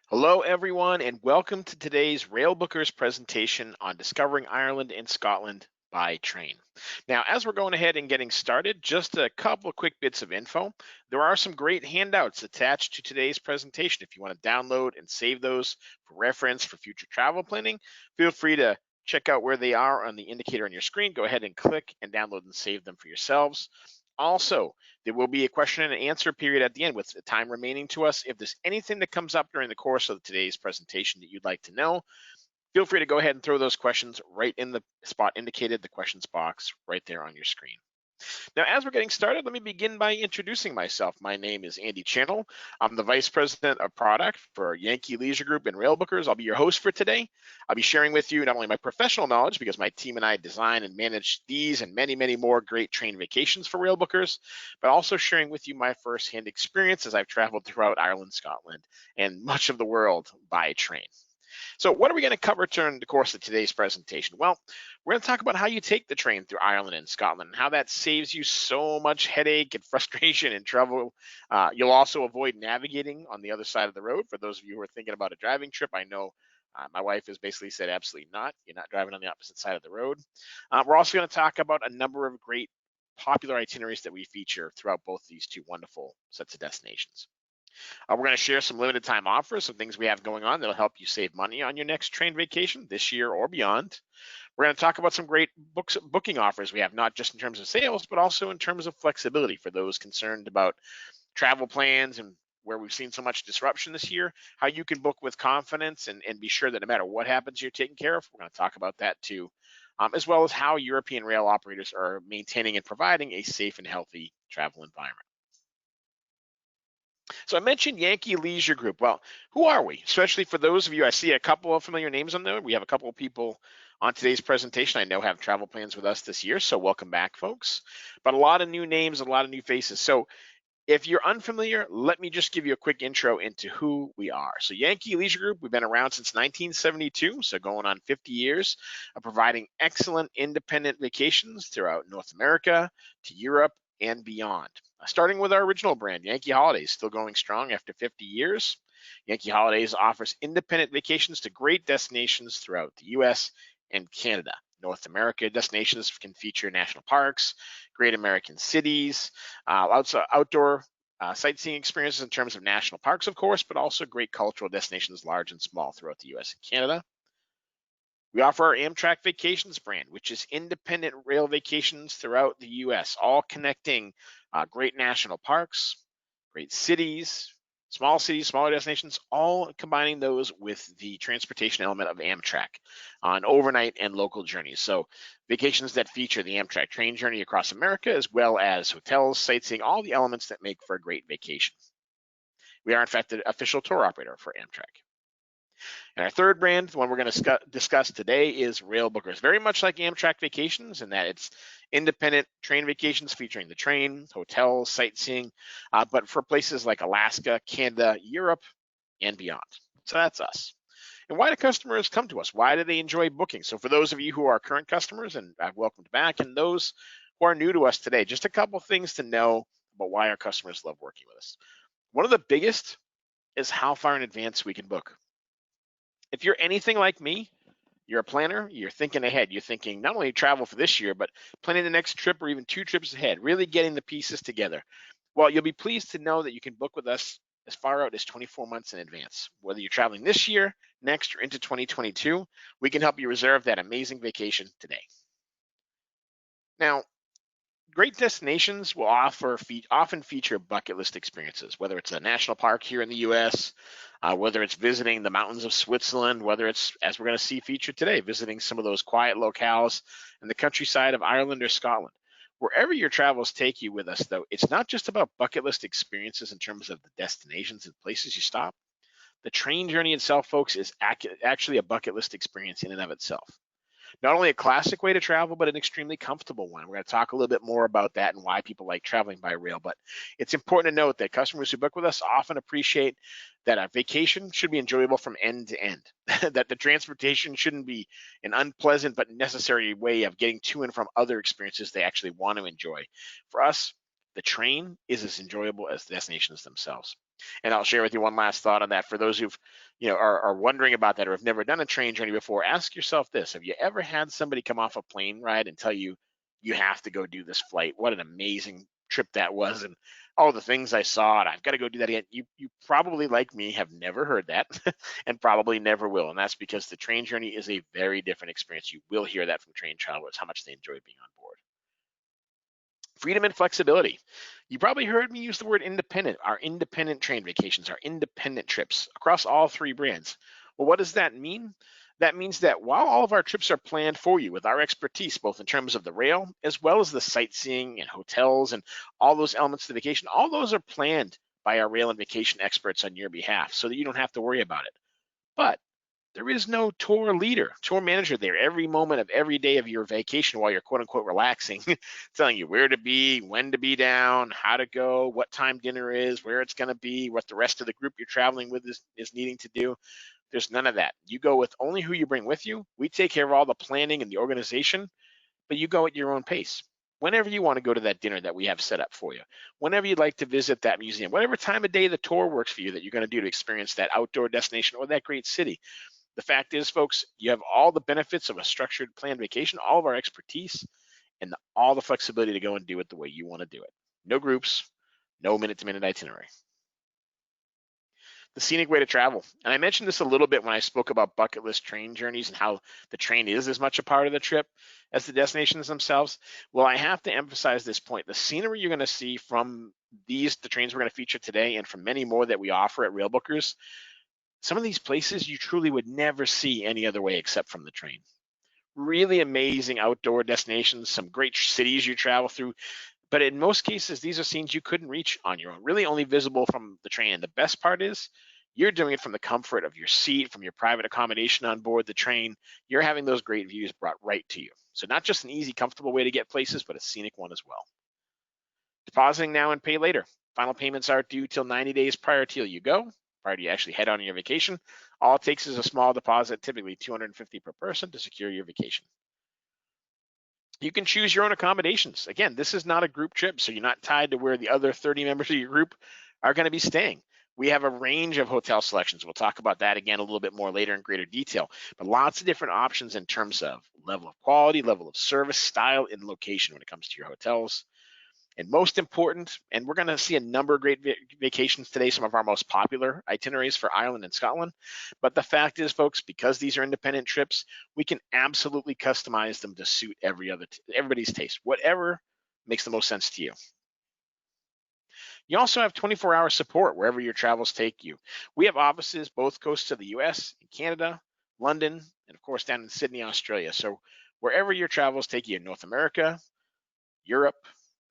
Hello, everyone, and welcome to today's Railbookers presentation on discovering Ireland and Scotland by train. Now, as we're going ahead and getting started, just a couple of quick bits of info. There are some great handouts attached to today's presentation. If you want to download and save those for reference for future travel planning, feel free to check out where they are on the indicator on your screen. Go ahead and click and download and save them for yourselves. Also, there will be a question and answer period at the end with the time remaining to us. If there's anything that comes up during the course of today's presentation that you'd like to know, feel free to go ahead and throw those questions right in the spot indicated, the questions box right there on your screen. Now, as we're getting started, let me begin by introducing myself. My name is Andy Channel. I'm the Vice President of Product for Yankee Leisure Group and Railbookers. I'll be your host for today. I'll be sharing with you not only my professional knowledge, because my team and I design and manage these and many, many more great train vacations for Railbookers, but also sharing with you my firsthand experience as I've traveled throughout Ireland, Scotland, and much of the world by train. So what are we going to cover during the course of today's presentation? Well, we're going to talk about how you take the train through Ireland and Scotland and how that saves you so much headache and frustration and trouble. You'll also avoid navigating on the other side of the road. For those of you who are thinking about a driving trip, I know my wife has basically said absolutely not. You're not driving on the opposite side of the road. We're also going to talk about a number of great popular itineraries that we feature throughout both these two wonderful sets of destinations. We're going to share some limited time offers, some things we have going on that'll help you save money on your next train vacation this year or beyond. We're going to talk about some great booking offers we have, not just in terms of sales, but also in terms of flexibility for those concerned about travel plans and where we've seen so much disruption this year, how you can book with confidence and be sure that no matter what happens, you're taken care of. We're going to talk about that too, as well as how European rail operators are maintaining and providing a safe and healthy travel environment. So I mentioned Yankee Leisure Group. Well, who are we? Especially for those of you, I see a couple of familiar names on there. We have a couple of people on today's presentation I know have travel plans with us this year, so welcome back, folks. But a lot of new names, a lot of new faces. So if you're unfamiliar, let me just give you a quick intro into who we are. So Yankee Leisure Group, we've been around since 1972, so going on 50 years of providing excellent independent vacations throughout North America to Europe and beyond. Starting with our original brand, Yankee Holidays, still going strong after 50 years. Yankee Holidays offers independent vacations to great destinations throughout the US and Canada. North America destinations can feature national parks, great American cities, outdoor sightseeing experiences in terms of national parks, of course, but also great cultural destinations, large and small, throughout the US and Canada. We offer our Amtrak Vacations brand, which is independent rail vacations throughout the US, all connecting great national parks, great cities, smaller destinations, all combining those with the transportation element of Amtrak on overnight and local journeys. So vacations that feature the Amtrak train journey across America, as well as hotels, sightseeing, all the elements that make for a great vacation. We are, in fact, the official tour operator for Amtrak. And our third brand, the one we're going to discuss today, is Railbookers. Very much like Amtrak Vacations in that it's independent train vacations featuring the train, hotels, sightseeing, but for places like Alaska, Canada, Europe, and beyond. So that's us. And why do customers come to us? Why do they enjoy booking? So for those of you who are current customers, and I've welcomed back, and those who are new to us today, just a couple things to know about why our customers love working with us. One of the biggest is how far in advance we can book. If you're anything like me, you're a planner, you're thinking ahead. You're thinking not only travel for this year, but planning the next trip or even 2 trips ahead, really getting the pieces together. Well, you'll be pleased to know that you can book with us as far out as 24 months in advance. Whether you're traveling this year, next, or into 2022, we can help you reserve that amazing vacation today. Now, great destinations will often feature bucket list experiences, whether it's a national park here in the US, whether it's visiting the mountains of Switzerland, whether it's, as we're going to see featured today, visiting some of those quiet locales in the countryside of Ireland or Scotland. Wherever your travels take you with us, though, it's not just about bucket list experiences in terms of the destinations and places you stop. The train journey itself, folks, is actually a bucket list experience in and of itself. Not only a classic way to travel, but an extremely comfortable one. We're going to talk a little bit more about that and why people like traveling by rail. But it's important to note that customers who book with us often appreciate that a vacation should be enjoyable from end to end, that the transportation shouldn't be an unpleasant but necessary way of getting to and from other experiences they actually want to enjoy. For us, the train is as enjoyable as the destinations themselves. And I'll share with you one last thought on that. For those who've, are wondering about that or have never done a train journey before, ask yourself this: have you ever had somebody come off a plane ride and tell you you have to go do this flight? What an amazing trip that was, and all the things I saw, and I've got to go do that again. You probably, like me, have never heard that and probably never will. And that's because the train journey is a very different experience. You will hear that from train travelers, how much they enjoy being on board. Freedom and flexibility. You probably heard me use the word independent. Our independent train vacations, our independent trips across all three brands. Well, what does that mean? That means that while all of our trips are planned for you with our expertise, both in terms of the rail, as well as the sightseeing and hotels and all those elements of the vacation, all those are planned by our rail and vacation experts on your behalf so that you don't have to worry about it. But there is no tour leader, tour manager there every moment of every day of your vacation while you're quote unquote relaxing, telling you where to be, when to be down, how to go, what time dinner is, where it's going to be, what the rest of the group you're traveling with is needing to do. There's none of that. You go with only who you bring with you. We take care of all the planning and the organization, but you go at your own pace. Whenever you want to go to that dinner that we have set up for you, whenever you'd like to visit that museum, whatever time of day the tour works for you that you're going to do to experience that outdoor destination or that great city. The fact is, folks, you have all the benefits of a structured planned vacation, all of our expertise, and all the flexibility to go and do it the way you want to do it. No groups, no minute-to-minute itinerary. The scenic way to travel. And I mentioned this a little bit when I spoke about bucket list train journeys and how the train is as much a part of the trip as the destinations themselves. Well, I have to emphasize this point. The scenery you're going to see from the trains we're going to feature today and from many more that we offer at Railbookers, some of these places you truly would never see any other way except from the train. Really amazing outdoor destinations, some great cities you travel through, but in most cases, these are scenes you couldn't reach on your own, really only visible from the train. And the best part is you're doing it from the comfort of your seat, from your private accommodation on board the train. You're having those great views brought right to you. So not just an easy, comfortable way to get places, but a scenic one as well. Depositing now and pay later. Final payments are due till 90 days prior till you go, prior to you actually head on your vacation. All it takes is a small deposit, typically $250 per person, to secure your vacation. You can choose your own accommodations. Again, this is not a group trip, so you're not tied to where the other 30 members of your group are going to be staying. We have a range of hotel selections. We'll talk about that again a little bit more later in greater detail, but lots of different options in terms of level of quality, level of service, style, and location when it comes to your hotels. And most important, and we're going to see a number of great vacations today, some of our most popular itineraries for Ireland and Scotland. But the fact is, folks, because these are independent trips, we can absolutely customize them to suit everybody's taste, whatever makes the most sense to you. You also have 24-hour support wherever your travels take you. We have offices both coasts of the US, in Canada, London, and of course down in Sydney, Australia. So wherever your travels take you in North America, Europe,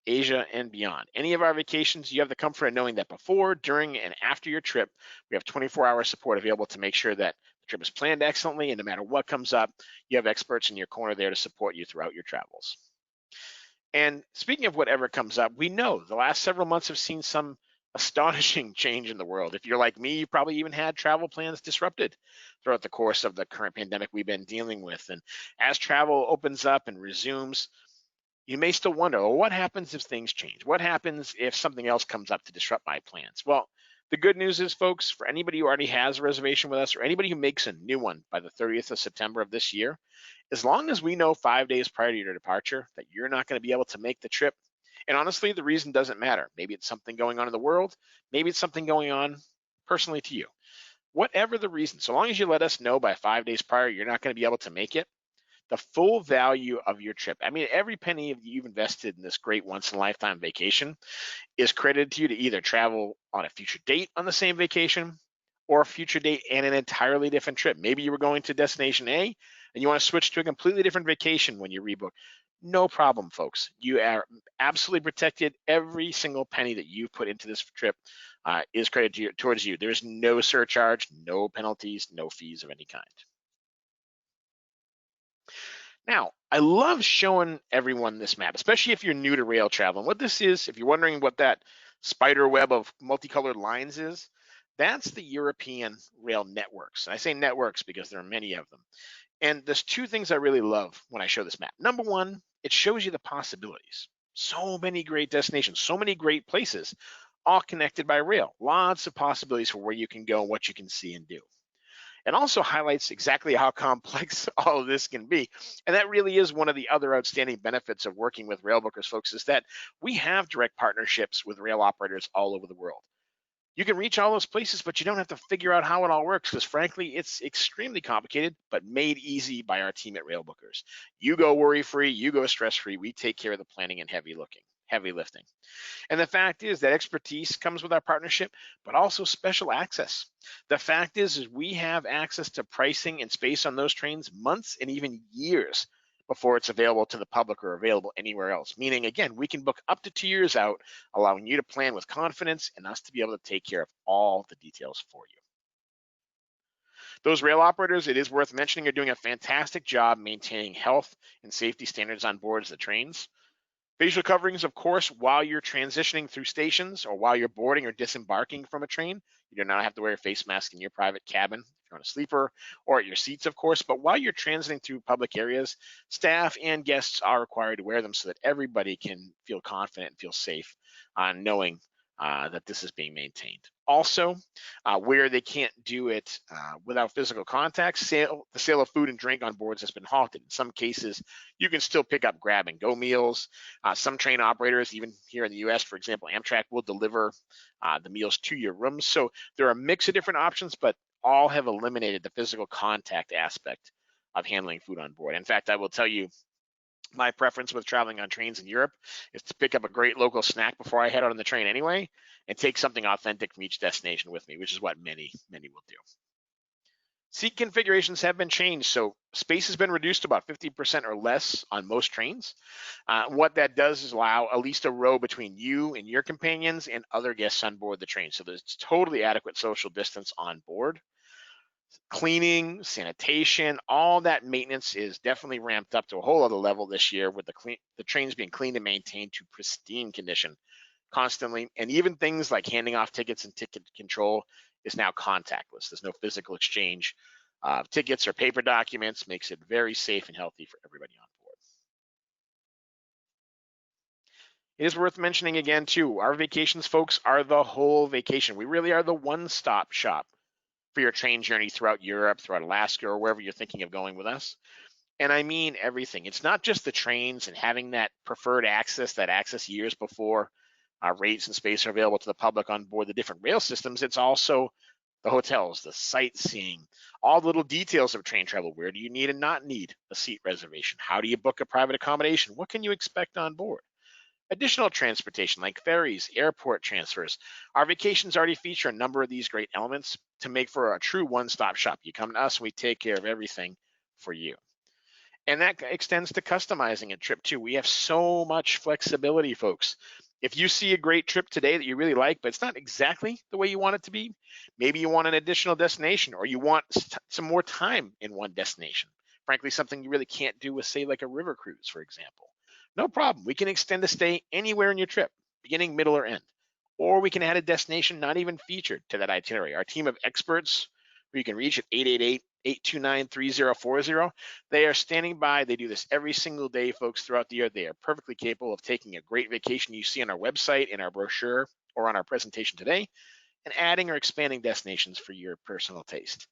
Asia, and beyond. Any of our vacations, you have the comfort of knowing that before, during, and after your trip, we have 24-hour support available to make sure that the trip is planned excellently, and no matter what comes up, you have experts in your corner there to support you throughout your travels. And speaking of whatever comes up, we know the last several months have seen some astonishing change in the world. If you're like me, you probably even had travel plans disrupted throughout the course of the current pandemic we've been dealing with. And as travel opens up and resumes, you may still wonder, well, what happens if things change? What happens if something else comes up to disrupt my plans? Well, the good news is, folks, for anybody who already has a reservation with us or anybody who makes a new one by the 30th of September of this year, as long as we know 5 days prior to your departure that you're not going to be able to make the trip, and honestly, the reason doesn't matter. Maybe it's something going on in the world. Maybe it's something going on personally to you. Whatever the reason, so long as you let us know by 5 days prior you're not going to be able to make it, the full value of your trip, I mean, every penny you've invested in this great once-in-a-lifetime vacation is credited to you to either travel on a future date on the same vacation or a future date and an entirely different trip. Maybe you were going to destination A and you want to switch to a completely different vacation when you rebook. No problem, folks. You are absolutely protected. Every single penny that you put into this trip is credited towards you. There's no surcharge, no penalties, no fees of any kind. Now, I love showing everyone this map, especially if you're new to rail travel. And what this is, if you're wondering what that spider web of multicolored lines is, that's the European rail networks. And I say networks because there are many of them. And there's two things I really love when I show this map. Number one, it shows you the possibilities. So many great destinations, so many great places, all connected by rail. Lots of possibilities for where you can go, what you can see and do. It also highlights exactly how complex all of this can be. And that really is one of the other outstanding benefits of working with Railbookers, folks, is that we have direct partnerships with rail operators all over the world. You can reach all those places, but you don't have to figure out how it all works because frankly, it's extremely complicated, but made easy by our team at Railbookers. You go worry-free, you go stress-free. We take care of the planning and heavy lifting. And the fact is that expertise comes with our partnership, but also special access. The fact is we have access to pricing and space on those trains months and even years before it's available to the public or available anywhere else. Meaning, again, we can book up to 2 years out, allowing you to plan with confidence and us to be able to take care of all the details for you. Those rail operators, it is worth mentioning, are doing a fantastic job maintaining health and safety standards on board the trains. Facial coverings, of course, while you're transitioning through stations or while you're boarding or disembarking from a train. You do not have to wear a face mask in your private cabin if you're on a sleeper or at your seats, of course. But while you're transiting through public areas, staff and guests are required to wear them so that everybody can feel confident and feel safe on knowing that this is being maintained. Also, where they can't do it without physical contact, the sale of food and drink on boards has been halted. In some cases, you can still pick up grab-and-go meals. Some train operators, even here in the U.S., for example, Amtrak will deliver the meals to your rooms. So there are a mix of different options, but all have eliminated the physical contact aspect of handling food on board. In fact, I will tell you, my preference with traveling on trains in Europe is to pick up a great local snack before I head out on the train anyway, and take something authentic from each destination with me, which is what many will do. Seat configurations have been changed, so space has been reduced to about 50% or less on most trains. What that does is allow at least a row between you and your companions and other guests on board the train, so there's totally adequate social distance on board. Cleaning, sanitation, all that maintenance is definitely ramped up to a whole other level this year with the trains being cleaned and maintained to pristine condition constantly. And even things like handing off tickets and ticket control is now contactless. There's no physical exchange of tickets or paper documents, makes it very safe and healthy for everybody on board. It is worth mentioning again too, our vacations folks are the whole vacation. We really are the one-stop shop for your train journey throughout Europe, throughout Alaska, or wherever you're thinking of going with us. And I mean everything. It's not just the trains and having that preferred access, that access years before rates and space are available to the public on board the different rail systems. It's also the hotels, the sightseeing, all the little details of train travel. Where do you need and not need a seat reservation? How do you book a private accommodation? What can you expect on board? Additional transportation like ferries, airport transfers. Our vacations already feature a number of these great elements to make for a true one-stop shop. You come to us and we take care of everything for you. And that extends to customizing a trip too. We have so much flexibility, folks. If you see a great trip today that you really like, but it's not exactly the way you want it to be, maybe you want an additional destination or you want some more time in one destination. Frankly, something you really can't do with, say, like a river cruise, for example. No problem. We can extend a stay anywhere in your trip, beginning, middle, or end. Or we can add a destination not even featured to that itinerary. Our team of experts, who you can reach at 888-829-3040, they are standing by. They do this every single day, folks, throughout the year. They are perfectly capable of taking a great vacation you see on our website, in our brochure, or on our presentation today, and adding or expanding destinations for your personal taste.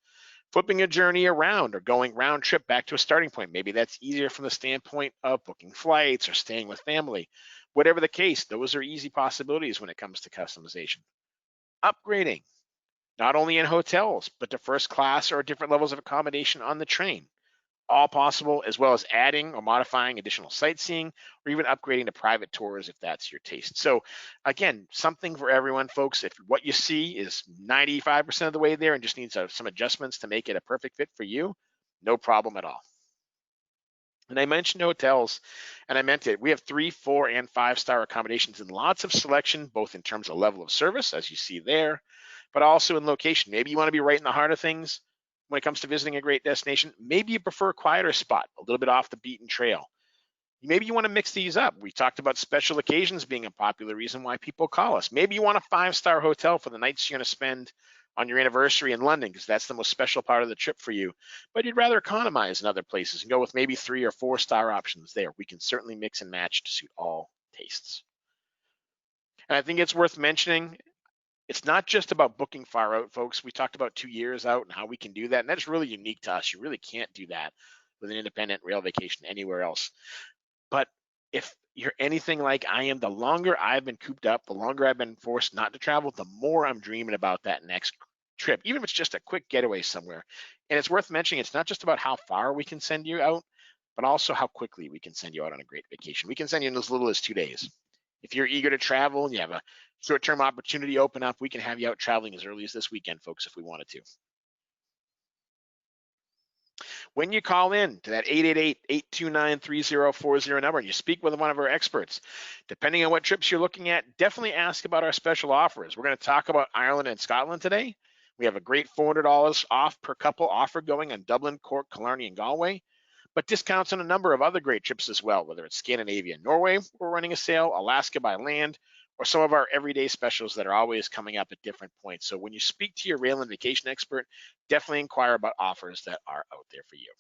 Flipping a journey around or going round trip back to a starting point. Maybe that's easier from the standpoint of booking flights or staying with family. Whatever the case, those are easy possibilities when it comes to customization. Upgrading, not only in hotels, but to first class or different levels of accommodation on the train. All possible, as well as adding or modifying additional sightseeing or even upgrading to private tours if that's your taste. So again, something for everyone, folks. If what you see is 95% of the way there and just needs some adjustments to make it a perfect fit for you, no problem at all. And I mentioned hotels, and I meant it. We have 3, 4, and 5-star accommodations and lots of selection, both in terms of level of service, as you see there, but also in location. Maybe you want to be right in the heart of things when it comes to visiting a great destination. Maybe you prefer a quieter spot, a little bit off the beaten trail. Maybe you want to mix these up. We talked about special occasions being a popular reason why people call us. Maybe you want a 5-star hotel for the nights you're going to spend on your anniversary in London, because that's the most special part of the trip for you. But you'd rather economize in other places and go with maybe 3 or 4-star options there. We can certainly mix and match to suit all tastes. And I think it's worth mentioning, it's not just about booking far out, folks. We talked about 2 years out and how we can do that, and that's really unique to us. You really can't do that with an independent rail vacation anywhere else. But if you're anything like I am, the longer I've been cooped up, the longer I've been forced not to travel, the more I'm dreaming about that next trip, even if it's just a quick getaway somewhere. And it's worth mentioning, it's not just about how far we can send you out, but also how quickly we can send you out on a great vacation. We can send you in as little as 2 days. If you're eager to travel and you have a short-term opportunity open up, we can have you out traveling as early as this weekend, folks, if we wanted to. When you call in to that 888-829-3040 number and you speak with one of our experts, depending on what trips you're looking at, definitely ask about our special offers. We're going to talk about Ireland and Scotland today. We have a great $400 off per couple offer going on Dublin, Cork, Killarney, and Galway, but discounts on a number of other great trips as well, whether it's Scandinavia and Norway, we're running a sale, Alaska by land, or some of our everyday specials that are always coming up at different points. So when you speak to your rail and vacation expert, definitely inquire about offers that are out there for you.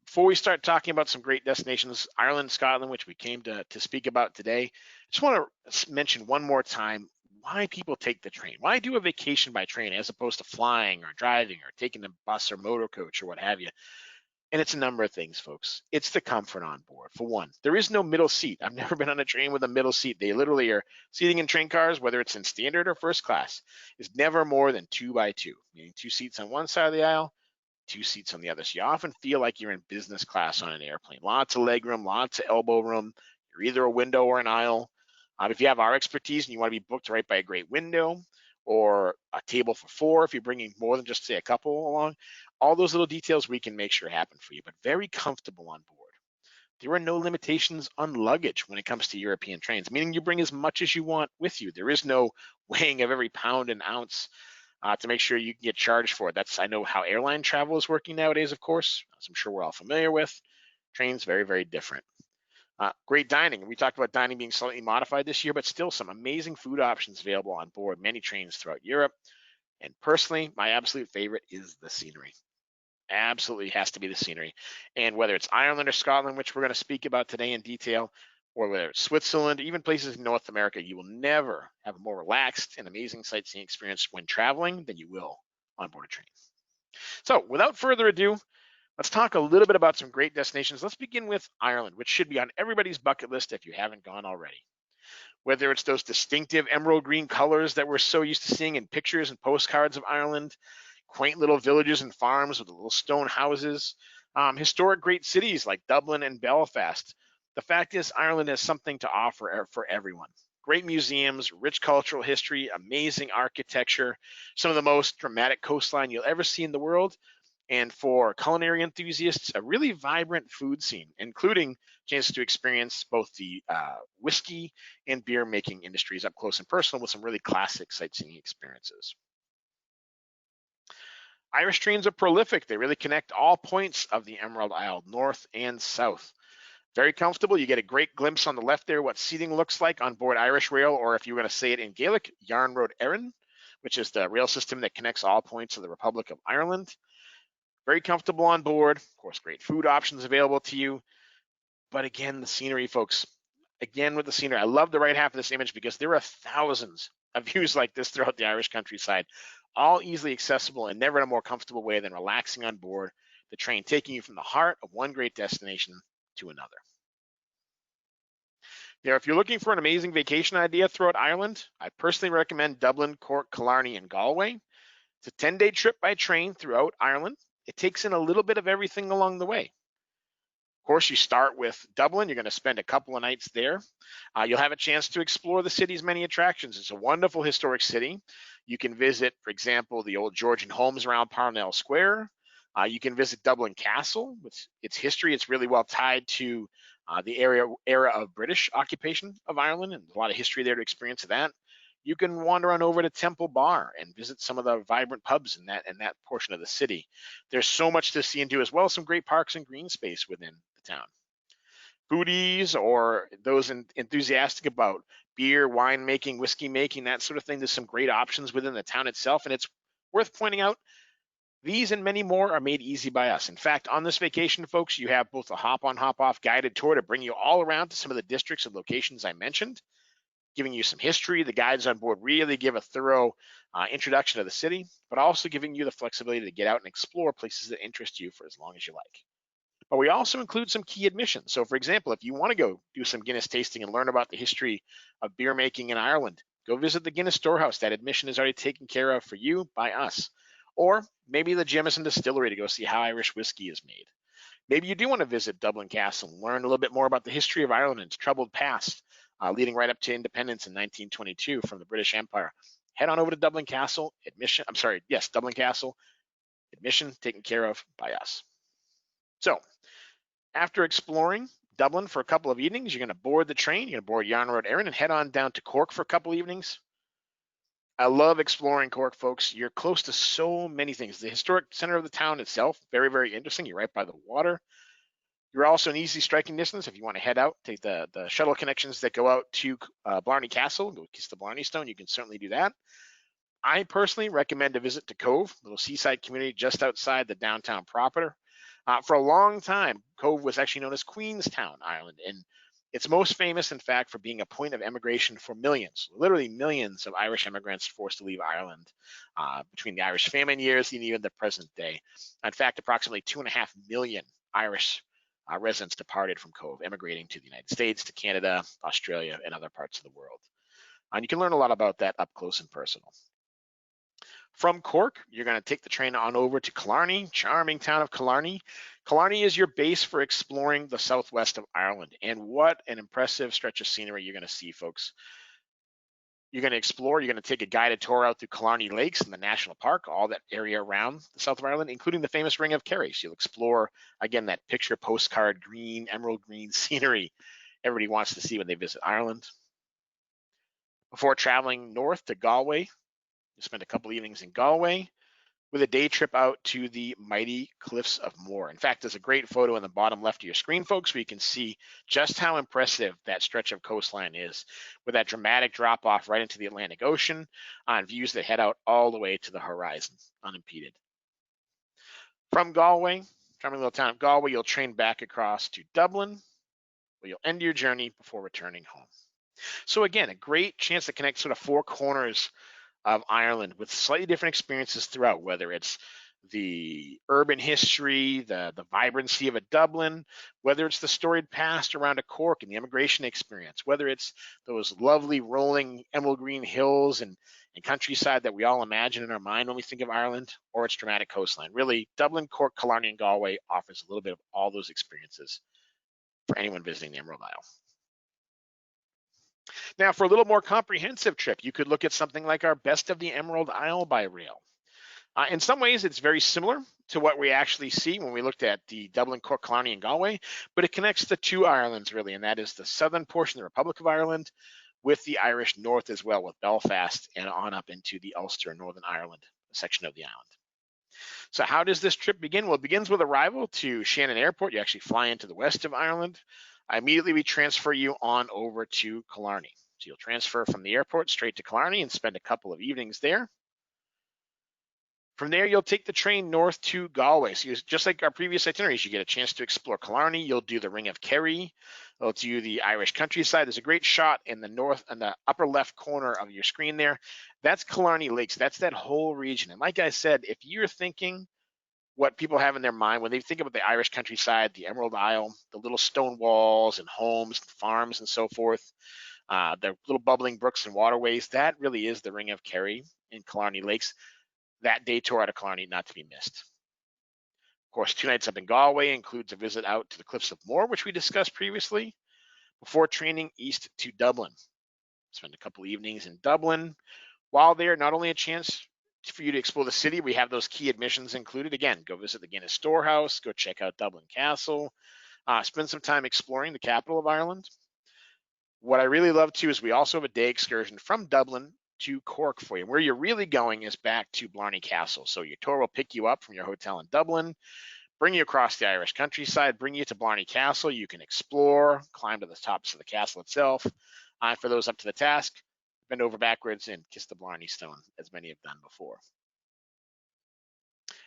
Before we start talking about some great destinations, Ireland, Scotland, which we came to speak about today, I just want to mention one more time why people take the train. Why do a vacation by train as opposed to flying or driving or taking the bus or motor coach or what have you? And it's a number of things, folks. It's the comfort on board. For one, there is no middle seat. I've never been on a train with a middle seat. They literally are seating in train cars, whether it's in standard or first class, is never more than 2 by 2, meaning 2 seats on one side of the aisle, 2 seats on the other. So you often feel like you're in business class on an airplane. Lots of leg room, lots of elbow room. You're either a window or an aisle. If you have our expertise and you want to be booked right by a great window or a table for 4, if you're bringing more than just, say, a couple along, all those little details we can make sure happen for you, but very comfortable on board. There are no limitations on luggage when it comes to European trains, meaning you bring as much as you want with you. There is no weighing of every pound and ounce to make sure you can get charged for it. That's, I know, how airline travel is working nowadays, of course, as I'm sure we're all familiar with. Trains, very, very different. Great dining. We talked about dining being slightly modified this year, but still some amazing food options available on board many trains throughout Europe. And personally, my absolute favorite is the scenery. Absolutely has to be the scenery. And whether it's Ireland or Scotland, which we're going to speak about today in detail, or whether it's Switzerland, even places in North America, you will never have a more relaxed and amazing sightseeing experience when traveling than you will on board a train. So without further ado, let's talk a little bit about some great destinations. Let's begin with Ireland, which should be on everybody's bucket list if you haven't gone already. Whether it's those distinctive emerald green colors that we're so used to seeing in pictures and postcards of Ireland, quaint little villages and farms with little stone houses, historic great cities like Dublin and Belfast. The fact is, Ireland has something to offer for everyone. Great museums, rich cultural history, amazing architecture, some of the most dramatic coastline you'll ever see in the world, and for culinary enthusiasts, a really vibrant food scene, including chances to experience both the whiskey and beer making industries up close and personal with some really classic sightseeing experiences. Irish trains are prolific. They really connect all points of the Emerald Isle, north and south. Very comfortable. You get a great glimpse on the left there what seating looks like on board Irish Rail, or if you were going to say it in Gaelic, Yarn Road Erin, which is the rail system that connects all points of the Republic of Ireland. Very comfortable on board. Of course, great food options available to you. But again, the scenery, folks. Again, with the scenery, I love the right half of this image because there are thousands of views like this throughout the Irish countryside, all easily accessible and never in a more comfortable way than relaxing on board the train, taking you from the heart of one great destination to another. Now, if you're looking for an amazing vacation idea throughout Ireland, I personally recommend Dublin, Cork, Killarney, and Galway. It's a 10-day trip by train throughout Ireland. It takes in a little bit of everything along the way. Of course, you start with Dublin. You're going to spend a couple of nights there. You'll have a chance to explore the city's many attractions. It's a wonderful historic city. You can visit, for example, the old Georgian homes around Parnell Square. You can visit Dublin Castle. With its history, it's really well tied to the era of British occupation of Ireland, and a lot of history there to experience that. You can wander on over to Temple Bar and visit some of the vibrant pubs in that portion of the city. There's so much to see and do, as well as some great parks and green space within the town. Foodies or those enthusiastic about beer, wine making, whiskey making, that sort of thing, there's some great options within the town itself. And it's worth pointing out, These and many more are made easy by us. In fact, on this vacation, folks, you have both a hop-on, hop-off guided tour to bring you all around to some of the districts and locations I mentioned, giving you some history. The guides on board really give a thorough introduction to the city, but also giving you the flexibility to get out and explore places that interest you for as long as you like. But we also include some key admissions. So for example, if you want to go do some Guinness tasting and learn about the history of beer making in Ireland, go visit the Guinness Storehouse. That admission is already taken care of for you by us. Or maybe the Jameson Distillery to go see how Irish whiskey is made. Maybe you do want to visit Dublin Castle and learn a little bit more about the history of Ireland and its troubled past, leading right up to independence in 1922 from the British Empire. Head on over to Dublin Castle, Dublin Castle, admission taken care of by us. So after exploring Dublin for a couple of evenings, you're going to board the train, you're going to board Yarn Road Erin and head on down to Cork for a couple of evenings. I love exploring Cork, folks. You're close to so many things. The historic center of the town itself, very, very interesting. You're right by the water. You're also an easy striking distance if you want to head out, take the shuttle connections that go out to Blarney Castle, go kiss the Blarney Stone. You can certainly do that. I personally recommend a visit to Cove, a little seaside community just outside the downtown proper. For a long time, Cove was actually known as Queenstown, Ireland, and it's most famous, in fact, for being a point of emigration for millions, literally millions of Irish immigrants forced to leave Ireland between the Irish famine years and even the present day. In fact, approximately 2.5 million Irish residents departed from Cove, emigrating to the United States, to Canada, Australia, and other parts of the world. And you can learn a lot about that up close and personal. From Cork, you're going to take the train on over to Killarney, charming town of Killarney. Killarney is your base for exploring the southwest of Ireland. And what an impressive stretch of scenery you're going to see, folks. You're going to explore, you're going to take a guided tour out through Killarney Lakes and the National Park, all that area around the south of Ireland, including the famous Ring of Kerry. So you'll explore, again, that picture postcard green, emerald green scenery everybody wants to see when they visit Ireland. Before traveling north to Galway, you spend a couple evenings in Galway with a day trip out to the mighty Cliffs of Moher. In fact, there's a great photo in the bottom left of your screen, folks, where you can see just how impressive that stretch of coastline is, with that dramatic drop off right into the Atlantic Ocean on views that head out all the way to the horizon, unimpeded. From Galway, charming little town of Galway, you'll train back across to Dublin, where you'll end your journey before returning home. So again, a great chance to connect sort of four corners of Ireland with slightly different experiences throughout, whether it's the urban history, the vibrancy of a Dublin, whether it's the storied past around a Cork and the immigration experience, whether it's those lovely rolling emerald green hills and countryside that we all imagine in our mind when we think of Ireland, or its dramatic coastline. Really, Dublin, Cork, Killarney, and Galway offers a little bit of all those experiences for anyone visiting the Emerald Isle. Now, for a little more comprehensive trip, you could look at something like our Best of the Emerald Isle by rail. In some ways, it's very similar to what we actually see when we looked at the Dublin, Cork, Killarney, and Galway, but it connects the two Irelands, really, and that is the southern portion of the Republic of Ireland with the Irish north as well, with Belfast and on up into the Ulster, Northern Ireland section of the island. So how does this trip begin? Well, it begins with arrival to Shannon Airport. You actually fly into the west of Ireland. Immediately, we transfer you on over to Killarney. So you'll transfer from the airport straight to Killarney and spend a couple of evenings there. From there, you'll take the train north to Galway. So just like our previous itineraries, you get a chance to explore Killarney. You'll do the Ring of Kerry. You'll do the Irish countryside. There's a great shot in the north, in the upper left corner of your screen there. That's Killarney Lakes. That's that whole region. And like I said, if you're thinking what people have in their mind when they think about the Irish countryside, the Emerald Isle, the little stone walls and homes, farms, and so forth, the little bubbling brooks and waterways, that really is the Ring of Kerry in Killarney Lakes. That day tour out of Killarney not to be missed. Of course, 2 nights up in Galway includes a visit out to the Cliffs of Moher, which we discussed previously, before training east to Dublin. Spend a couple evenings in Dublin. While there, not only a chance for you to explore the city, we have those key admissions included. Again, go visit the Guinness Storehouse, go check out Dublin Castle, spend some time exploring the capital of Ireland. What I really love too is we also have a day excursion from Dublin to Cork for you. Where you're really going is back to Blarney Castle. So your tour will pick you up from your hotel in Dublin, bring you across the Irish countryside, bring you to Blarney Castle. You can explore, climb to the tops of the castle itself. For those up to the task, bend over backwards and kiss the Blarney Stone, as many have done before.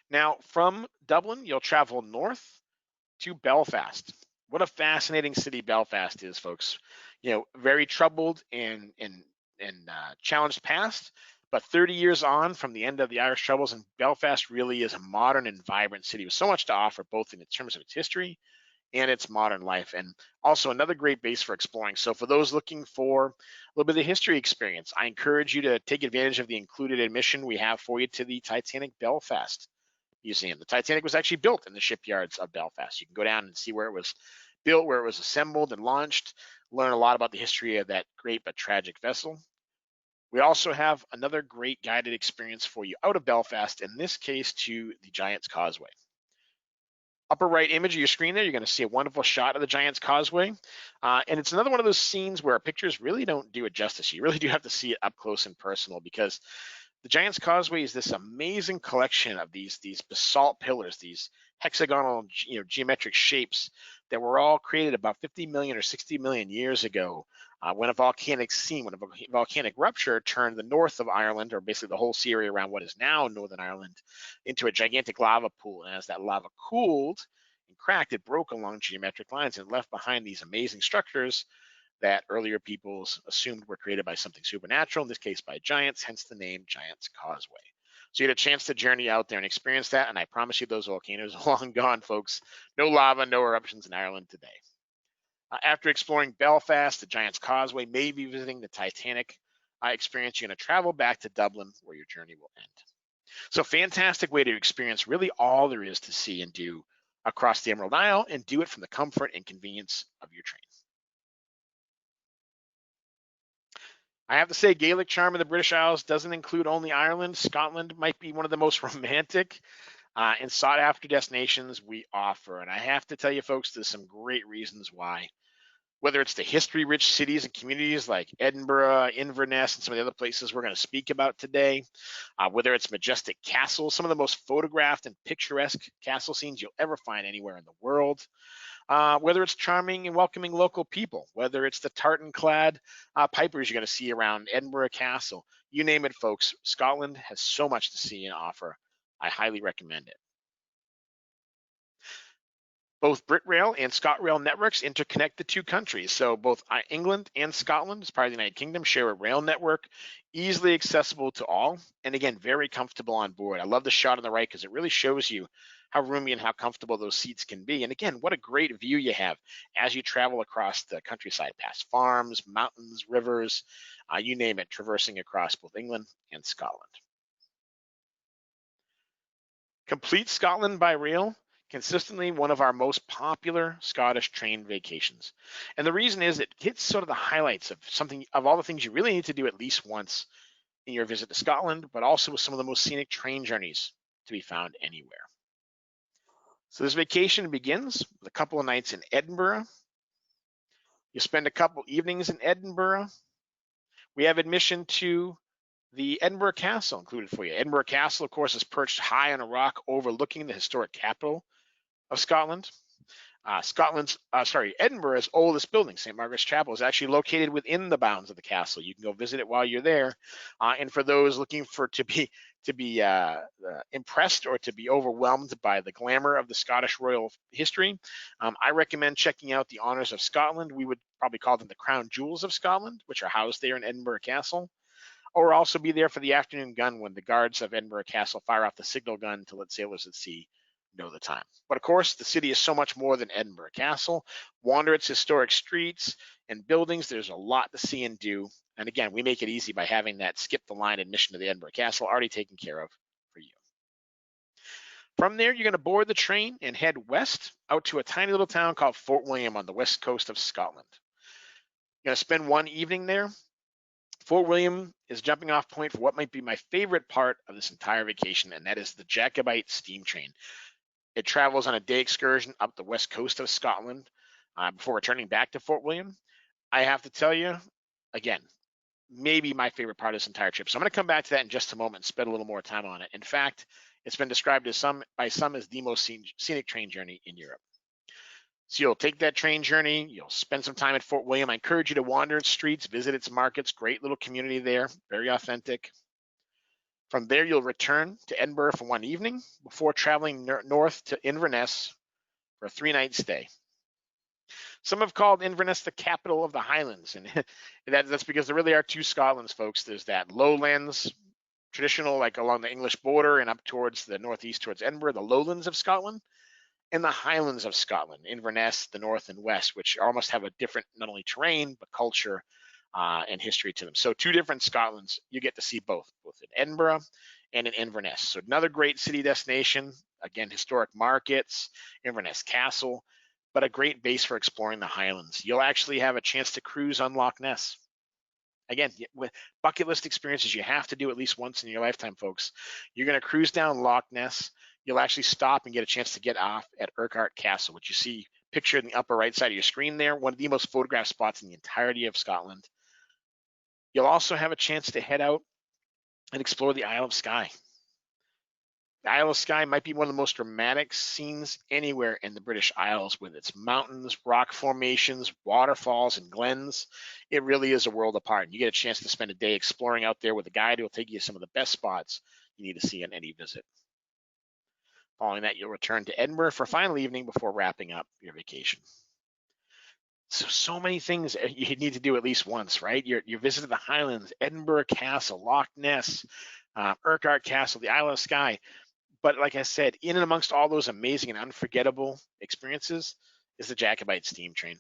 Now, from Dublin, you'll travel north to Belfast. What a fascinating city Belfast is, folks. Very troubled and challenged past, but 30 years on from the end of the Irish Troubles, and Belfast really is a modern and vibrant city with so much to offer, both in terms of its history and its modern life, and also another great base for exploring. So for those looking for a little bit of history experience, I encourage you to take advantage of the included admission we have for you to the Titanic Belfast Museum. The Titanic was actually built in the shipyards of Belfast. You can go down and see where it was built, where it was assembled and launched, learn a lot about the history of that great but tragic vessel. We also have another great guided experience for you out of Belfast, in this case to the Giant's Causeway. Upper right image of your screen there, you're going to see a wonderful shot of the Giant's Causeway. And it's another one of those scenes where pictures really don't do it justice. You really do have to see it up close and personal, because the Giant's Causeway is this amazing collection of these basalt pillars, these hexagonal, geometric shapes that were all created about 50 million or 60 million years ago, when a volcanic rupture turned the north of Ireland, or basically the whole sea area around what is now Northern Ireland, into a gigantic lava pool. And as that lava cooled and cracked, it broke along geometric lines and left behind these amazing structures that earlier peoples assumed were created by something supernatural, in this case by giants, hence the name Giant's Causeway. So you had a chance to journey out there and experience that, and I promise you those volcanoes are long gone, folks. No lava, no eruptions in Ireland today. After exploring Belfast, the Giant's Causeway, maybe visiting the Titanic experience, you're going to travel back to Dublin, where your journey will end. So fantastic way to experience really all there is to see and do across the Emerald Isle, and do it from the comfort and convenience of your train. I have to say, Gaelic charm in the British Isles doesn't include only Ireland. Scotland might be one of the most romantic and sought after destinations we offer. And I have to tell you, folks, there's some great reasons why. Whether it's the history-rich cities and communities like Edinburgh, Inverness, and some of the other places we're going to speak about today, whether it's majestic castles, some of the most photographed and picturesque castle scenes you'll ever find anywhere in the world, whether it's charming and welcoming local people, whether it's the tartan-clad pipers you're going to see around Edinburgh Castle, you name it, folks, Scotland has so much to see and offer. I highly recommend it. Both BritRail and ScotRail networks interconnect the two countries. So both England and Scotland, as part of the United Kingdom, share a rail network, easily accessible to all, and again, very comfortable on board. I love the shot on the right because it really shows you how roomy and how comfortable those seats can be. And again, what a great view you have as you travel across the countryside, past farms, mountains, rivers, you name it, traversing across both England and Scotland. Complete Scotland by rail, consistently one of our most popular Scottish train vacations. And the reason is it hits sort of the highlights of all the things you really need to do at least once in your visit to Scotland, but also with some of the most scenic train journeys to be found anywhere. So this vacation begins with a couple of nights in Edinburgh. You spend a couple evenings in Edinburgh. We have admission to the Edinburgh Castle included for you. Edinburgh Castle, of course, is perched high on a rock overlooking the historic capital of Scotland. Edinburgh's oldest building, St. Margaret's Chapel, is actually located within the bounds of the castle. You can go visit it while you're there. And for those looking to be impressed or to be overwhelmed by the glamour of the Scottish royal history, I recommend checking out the Honours of Scotland. We would probably call them the Crown Jewels of Scotland, which are housed there in Edinburgh Castle. Or also be there for the afternoon gun when the guards of Edinburgh Castle fire off the signal gun to let sailors at sea know the time. But of course, the city is so much more than Edinburgh Castle. Wander its historic streets and buildings. There's a lot to see and do. And again, we make it easy by having that skip the line admission to the Edinburgh Castle already taken care of for you. From there, you're going to board the train and head west out to a tiny little town called Fort William on the west coast of Scotland. You're going to spend one evening there. Fort William is jumping off point for what might be my favorite part of this entire vacation, and that is the Jacobite Steam train. It travels on a day excursion up the west coast of Scotland before returning back to Fort William. I have to tell you, again, maybe my favorite part of this entire trip. So I'm going to come back to that in just a moment and spend a little more time on it. In fact, it's been described by some as the most scenic train journey in Europe. So you'll take that train journey, you'll spend some time at Fort William. I encourage you to wander its streets, visit its markets, great little community there, very authentic. From there, you'll return to Edinburgh for one evening before traveling north to Inverness for a 3-night stay. Some have called Inverness the capital of the Highlands, and that's because there really are two Scotlands, folks. There's that lowlands, traditional, like along the English border and up towards the northeast towards Edinburgh, the lowlands of Scotland, and the Highlands of Scotland, Inverness, the north and west, which almost have a different, not only terrain, but culture and history to them. So two different Scotlands, you get to see both in Edinburgh and in Inverness. So another great city destination, again, historic markets, Inverness Castle, but a great base for exploring the Highlands. You'll actually have a chance to cruise on Loch Ness. Again, with bucket list experiences you have to do at least once in your lifetime, folks. You're going to cruise down Loch Ness. You'll actually stop and get a chance to get off at Urquhart Castle, which you see pictured in the upper right side of your screen there, one of the most photographed spots in the entirety of Scotland. You'll also have a chance to head out and explore the Isle of Skye. The Isle of Skye might be one of the most dramatic scenes anywhere in the British Isles, with its mountains, rock formations, waterfalls, and glens. It really is a world apart. And you get a chance to spend a day exploring out there with a guide who will take you to some of the best spots you need to see on any visit. Following that, you'll return to Edinburgh for a final evening before wrapping up your vacation. So many things you need to do at least once, right? You visited the Highlands, Edinburgh Castle, Loch Ness, Urquhart Castle, the Isle of Skye. But like I said, in and amongst all those amazing and unforgettable experiences is the Jacobite Steam train.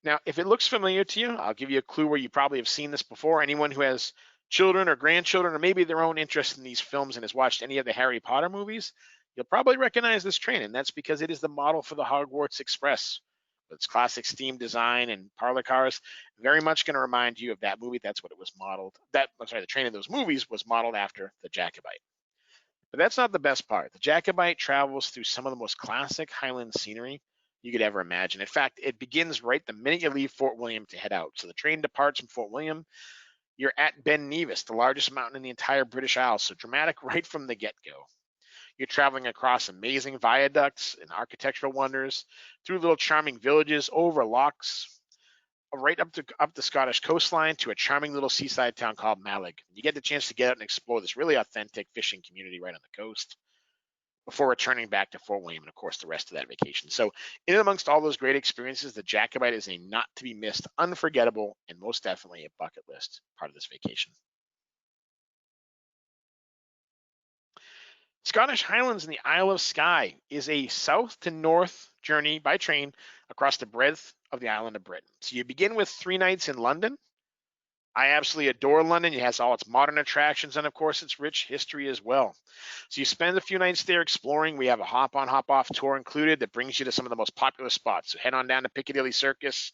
Now, if it looks familiar to you, I'll give you a clue where you probably have seen this before. Anyone who has children or grandchildren, or maybe their own interest in these films and has watched any of the Harry Potter movies, you'll probably recognize this train, and that's because it is the model for the Hogwarts Express. With its classic steam design and parlor cars, very much going to remind you of that movie. That's what it was modeled. The train in those movies was modeled after the Jacobite. But that's not the best part. The Jacobite travels through some of the most classic Highland scenery you could ever imagine. In fact, it begins right the minute you leave Fort William to head out. So the train departs from Fort William. You're at Ben Nevis, the largest mountain in the entire British Isles. So dramatic right from the get-go. You're traveling across amazing viaducts and architectural wonders, through little charming villages, over lochs, right up the Scottish coastline to a charming little seaside town called Mallaig. You get the chance to get out and explore this really authentic fishing community right on the coast before returning back to Fort William and, of course, the rest of that vacation. So in and amongst all those great experiences, the Jacobite is a not-to-be-missed, unforgettable, and most definitely a bucket list part of this vacation. Scottish Highlands and the Isle of Skye is a south to north journey by train across the breadth of the island of Britain. So you begin with 3 nights in London. I absolutely adore London. It has all its modern attractions and, of course, its rich history as well. So you spend a few nights there exploring. We have a hop-on, hop-off tour included that brings you to some of the most popular spots. So head on down to Piccadilly Circus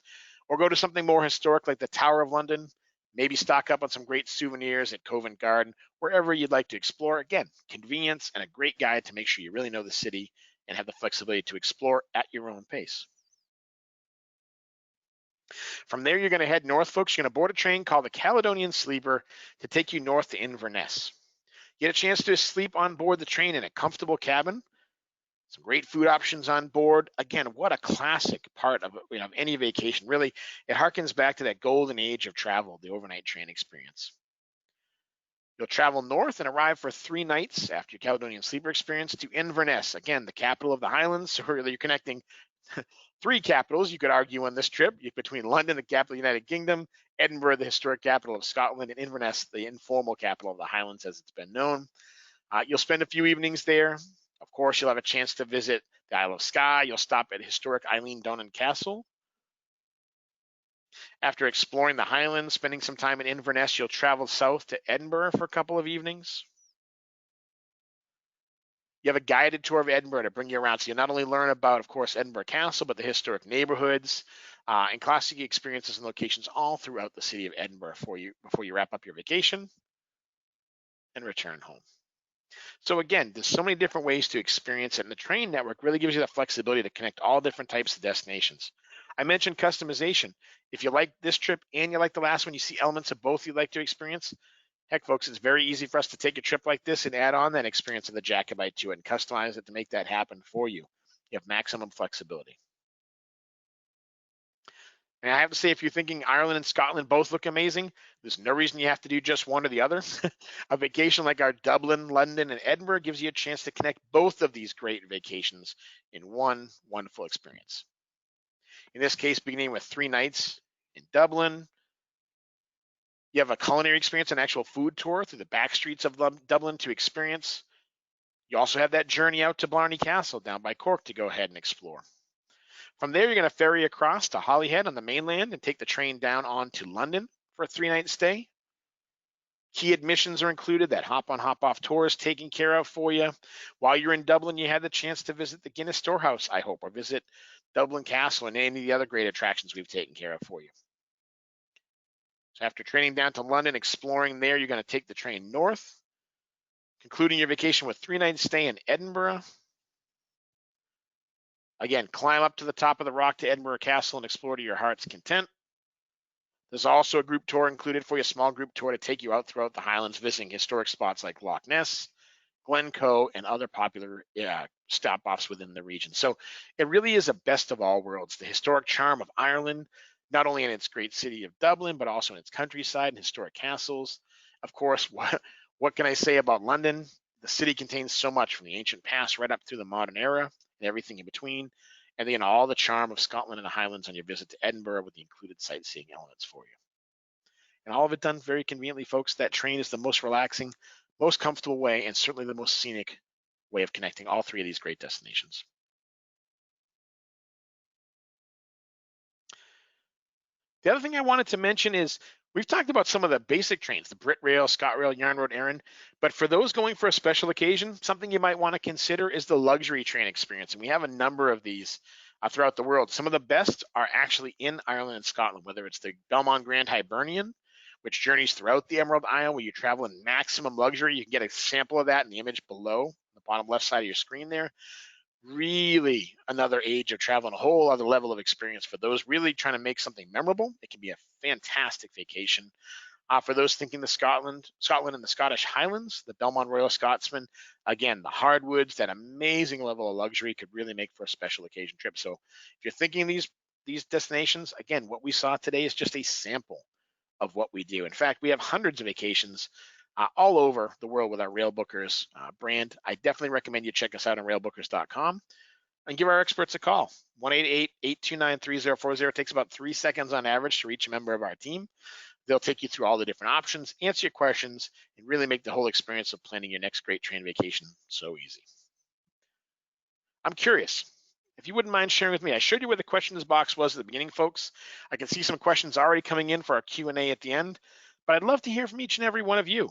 or go to something more historic like the Tower of London. Maybe stock up on some great souvenirs at Covent Garden, wherever you'd like to explore. Again, convenience and a great guide to make sure you really know the city and have the flexibility to explore at your own pace. From there, you're going to head north, folks. You're going to board a train called the Caledonian Sleeper to take you north to Inverness. You get a chance to sleep on board the train in a comfortable cabin. Some great food options on board. Again, what a classic part of any vacation. Really, it harkens back to that golden age of travel, the overnight train experience. You'll travel north and arrive for 3 nights after your Caledonian Sleeper experience to Inverness. Again, the capital of the Highlands. So really, you're connecting 3 capitals, you could argue, on this trip between London, the capital of the United Kingdom, Edinburgh, the historic capital of Scotland, and Inverness, the informal capital of the Highlands, as it's been known. You'll spend a few evenings there. Of course, you'll have a chance to visit the Isle of Skye. You'll stop at historic Eileen Donan Castle. After exploring the Highlands, spending some time in Inverness, you'll travel south to Edinburgh for a couple of evenings. You have a guided tour of Edinburgh to bring you around. So you'll not only learn about, of course, Edinburgh Castle, but the historic neighborhoods and classic experiences and locations all throughout the city of Edinburgh before you wrap up your vacation and return home. So again, there's so many different ways to experience it, and the train network really gives you the flexibility to connect all different types of destinations. I mentioned customization. If you like this trip and you like the last one, you see elements of both you'd like to experience. Heck, folks, it's very easy for us to take a trip like this and add on that experience of the Jacobite to it and customize it to make that happen for you. You have maximum flexibility. And I have to say, if you're thinking Ireland and Scotland both look amazing, there's no reason you have to do just one or the other. A vacation like our Dublin, London, and Edinburgh gives you a chance to connect both of these great vacations in one wonderful experience. In this case, beginning with 3 nights in Dublin, you have a culinary experience, an actual food tour through the back streets of Dublin to experience. You also have that journey out to Blarney Castle down by Cork to go ahead and explore. From there, you're going to ferry across to Holyhead on the mainland and take the train down on to London for a 3-night stay. Key admissions are included, that hop-on, hop-off tour is taken care of for you. While you're in Dublin, you had the chance to visit the Guinness Storehouse, I hope, or visit Dublin Castle and any of the other great attractions we've taken care of for you. So after training down to London, exploring there, you're going to take the train north, concluding your vacation with 3-night stay in Edinburgh. Again, climb up to the top of the rock to Edinburgh Castle and explore to your heart's content. There's also a group tour included for you, a small group tour to take you out throughout the Highlands, visiting historic spots like Loch Ness, Glencoe, and other popular stop-offs within the region. So it really is a best of all worlds. The historic charm of Ireland, not only in its great city of Dublin, but also in its countryside and historic castles. Of course, what can I say about London? The city contains so much from the ancient past right up through the modern era and everything in between. And then all the charm of Scotland and the Highlands on your visit to Edinburgh with the included sightseeing elements for you. And all of it done very conveniently, folks. That train is the most relaxing, most comfortable way, and certainly the most scenic way of connecting all 3 of these great destinations. The other thing I wanted to mention is we've talked about some of the basic trains, the BritRail, ScotRail, Yarn Road, Erin, but for those going for a special occasion, something you might want to consider is the luxury train experience. And we have a number of these throughout the world. Some of the best are actually in Ireland and Scotland, whether it's the Belmont Grand Hibernian, which journeys throughout the Emerald Isle where you travel in maximum luxury. You can get a sample of that in the image below, the bottom left side of your screen there. Really another age of travel and a whole other level of experience for those really trying to make something memorable. It can be a fantastic vacation. For those thinking the Scotland and the Scottish Highlands, the Belmont Royal Scotsman, again, the hardwoods, that amazing level of luxury could really make for a special occasion trip. So if you're thinking these destinations, again, what we saw today is just a sample of what we do. In fact, we have hundreds of vacations all over the world with our Railbookers brand. I definitely recommend you check us out on railbookers.com and give our experts a call. 1-888-829-3040. It takes about 3 seconds on average to reach a member of our team. They'll take you through all the different options, answer your questions, and really make the whole experience of planning your next great train vacation so easy. I'm curious, if you wouldn't mind sharing with me, I showed you where the questions box was at the beginning, folks. I can see some questions already coming in for our Q&A at the end, but I'd love to hear from each and every one of you.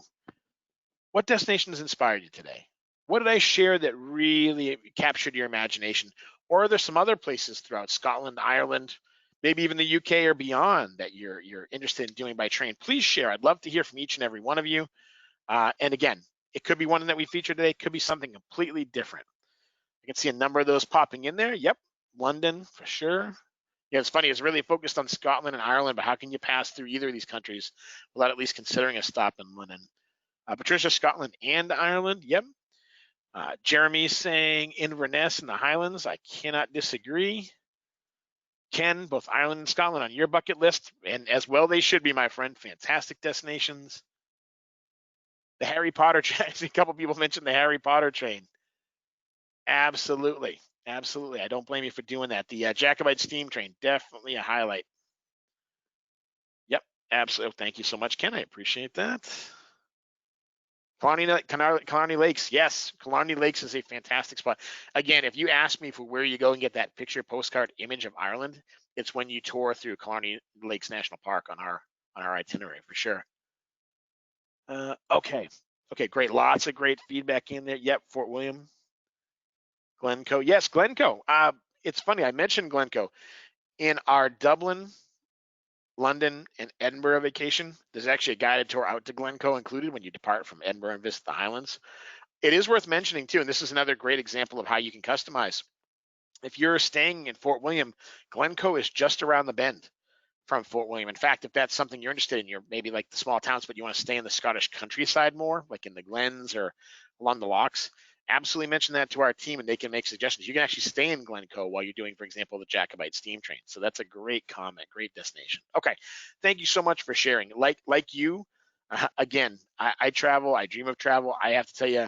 What destinations inspired you today? What did I share that really captured your imagination? Or are there some other places throughout Scotland, Ireland, maybe even the UK or beyond that you're interested in doing by train? Please share. I'd love to hear from each and every one of you. And again, it could be one that we featured today. It could be something completely different. I can see a number of those popping in there. Yep, London for sure. Yeah, it's funny. It's really focused on Scotland and Ireland, but how can you pass through either of these countries without at least considering a stop in London? Patricia, Scotland and Ireland. Yep. Jeremy's saying Inverness in the Highlands. I cannot disagree. Ken, both Ireland and Scotland on your bucket list, and as well they should be, my friend. Fantastic destinations. The Harry Potter train. A couple people mentioned the Harry Potter train. Absolutely. Absolutely. I don't blame you for doing that. The Jacobite Steam train, definitely a highlight. Yep, absolutely. Thank you so much, Ken. I appreciate that. Killarney Lakes, yes, Killarney Lakes is a fantastic spot. Again, if you ask me for where you go and get that picture postcard image of Ireland, it's when you tour through Killarney Lakes National Park on our itinerary for sure. Okay, great. Lots of great feedback in there. Yep, Fort William, Glencoe. Yes, Glencoe. It's funny, I mentioned Glencoe. In our Dublin, London, and Edinburgh vacation, there's actually a guided tour out to Glencoe included when you depart from Edinburgh and visit the Highlands. It is worth mentioning too, and this is another great example of how you can customize. If you're staying in Fort William, Glencoe is just around the bend from Fort William. In fact, if that's something you're interested in, you're maybe like the small towns, but you want to stay in the Scottish countryside more, like in the Glens or along the lochs, absolutely mention that to our team and they can make suggestions. You can actually stay in Glencoe while you're doing, for example, the Jacobite Steam train. So that's a great comment, great destination. Okay, thank you so much for sharing. Like you, again, I travel, I dream of travel. I have to tell you,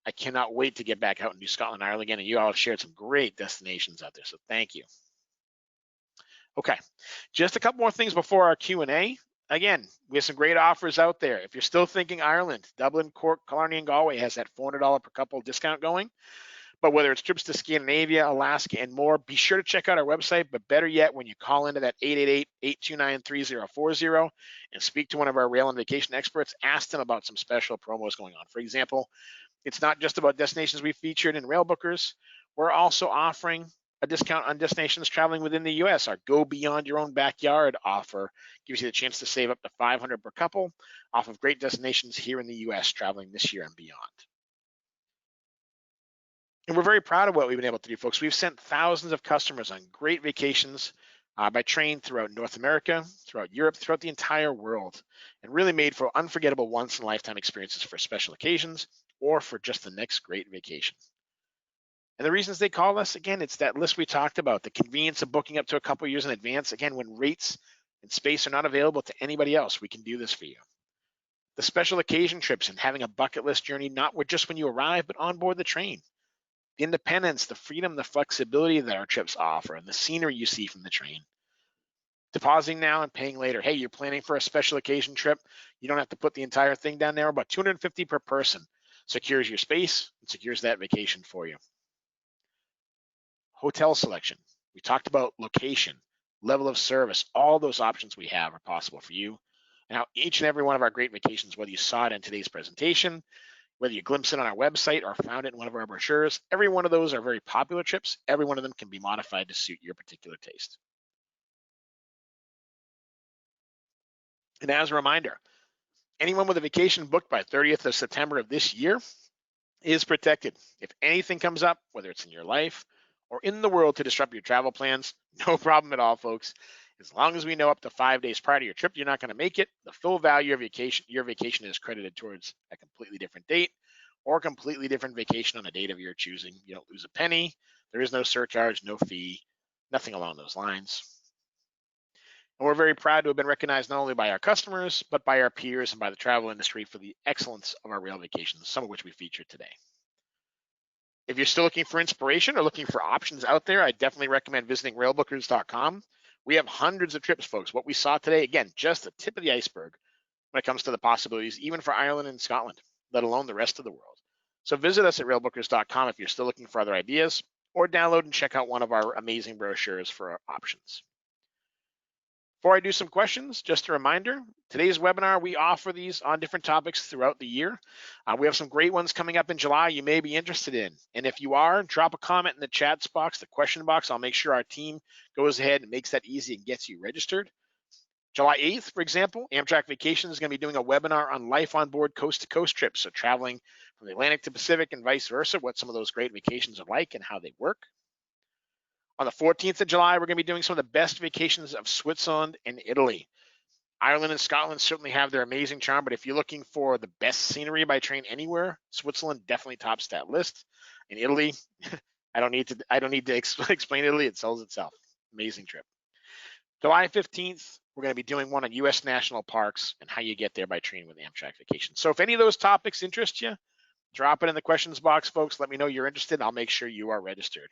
I cannot wait to get back out and do Scotland and Ireland again, and you all have shared some great destinations out there, so thank you. Okay, just a couple more things before our Q&A. Again, we have some great offers out there. If you're still thinking Ireland, Dublin, Cork, Killarney, and Galway has that $400 per couple discount going. But whether it's trips to Scandinavia, Alaska, and more, be sure to check out our website. But better yet, when you call into that 888-829-3040 and speak to one of our rail and vacation experts, ask them about some special promos going on. For example, it's not just about destinations we featured in Railbookers. We're also offering a discount on destinations traveling within the U.S. Our Go Beyond Your Own Backyard offer gives you the chance to save up to $500 per couple off of great destinations here in the U.S. traveling this year and beyond. And we're very proud of what we've been able to do, folks. We've sent thousands of customers on great vacations by train throughout North America, throughout Europe, throughout the entire world, and really made for unforgettable once-in-a-lifetime experiences for special occasions or for just the next great vacation. And the reasons they call us, again, it's that list we talked about, the convenience of booking up to a couple years in advance. Again, when rates and space are not available to anybody else, we can do this for you. The special occasion trips and having a bucket list journey, not just when you arrive, but on board the train. The independence, the freedom, the flexibility that our trips offer, and the scenery you see from the train. Depositing now and paying later. Hey, you're planning for a special occasion trip. You don't have to put the entire thing down there. About $250 per person secures your space and secures that vacation for you. Hotel selection. We talked about location, level of service. All those options we have are possible for you. And how each and every one of our great vacations, whether you saw it in today's presentation, whether you glimpse it on our website or found it in one of our brochures, every one of those are very popular trips. Every one of them can be modified to suit your particular taste. And as a reminder, anyone with a vacation booked by 30th of September of this year is protected. If anything comes up, whether it's in your life or in the world to disrupt your travel plans, no problem at all, folks. As long as we know up to 5 days prior to your trip, you're not going to make it, the full value of your vacation is credited towards a completely different date or a completely different vacation on a date of your choosing. You don't lose a penny. There is no surcharge, no fee, nothing along those lines. And we're very proud to have been recognized not only by our customers, but by our peers and by the travel industry for the excellence of our rail vacations, some of which we featured today. If you're still looking for inspiration or looking for options out there, I definitely recommend visiting railbookers.com. We have hundreds of trips, folks. What we saw today, again, just the tip of the iceberg when it comes to the possibilities, even for Ireland and Scotland, let alone the rest of the world. So visit us at railbookers.com if you're still looking for other ideas, or download and check out one of our amazing brochures for our options. Before I do some questions, just a reminder, today's webinar, we offer these on different topics throughout the year. We have some great ones coming up in July you may be interested in. And if you are, drop a comment in the chat box, the question box. I'll make sure our team goes ahead and makes that easy and gets you registered. July 8th, for example, Amtrak Vacations is going to be doing a webinar on life on board coast-to-coast trips. So traveling from the Atlantic to Pacific and vice versa, what some of those great vacations are like and how they work. On the 14th of July, we're going to be doing some of the best vacations of Switzerland and Italy. Ireland and Scotland certainly have their amazing charm, but if you're looking for the best scenery by train anywhere, Switzerland definitely tops that list. In Italy, I don't need to explain Italy. It sells itself. Amazing trip. July 15th, we're going to be doing one on U.S. national parks and how you get there by train with Amtrak Vacations. So if any of those topics interest you, drop it in the questions box, folks. Let me know you're interested. I'll make sure you are registered.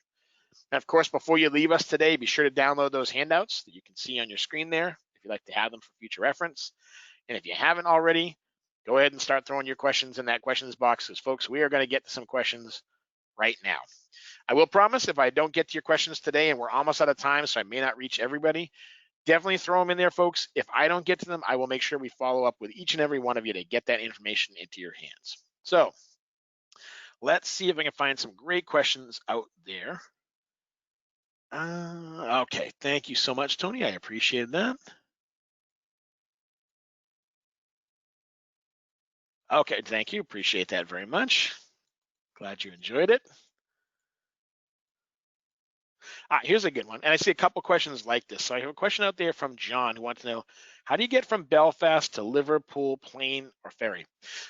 And of course, before you leave us today, be sure to download those handouts that you can see on your screen there if you'd like to have them for future reference. And if you haven't already, go ahead and start throwing your questions in that questions box, because folks, we are going to get to some questions right now. I will promise if I don't get to your questions today, and we're almost out of time, so I may not reach everybody, definitely throw them in there, folks. If I don't get to them, I will make sure we follow up with each and every one of you to get that information into your hands. So let's see if I can find some great questions out there. Okay, thank you so much, Tony. I appreciate that. Okay, thank you. Appreciate that very much. Glad you enjoyed it. Here's a good one. And I see a couple questions like this. So I have a question out there from John who wants to know, how do you get from Belfast to Liverpool, plane or ferry?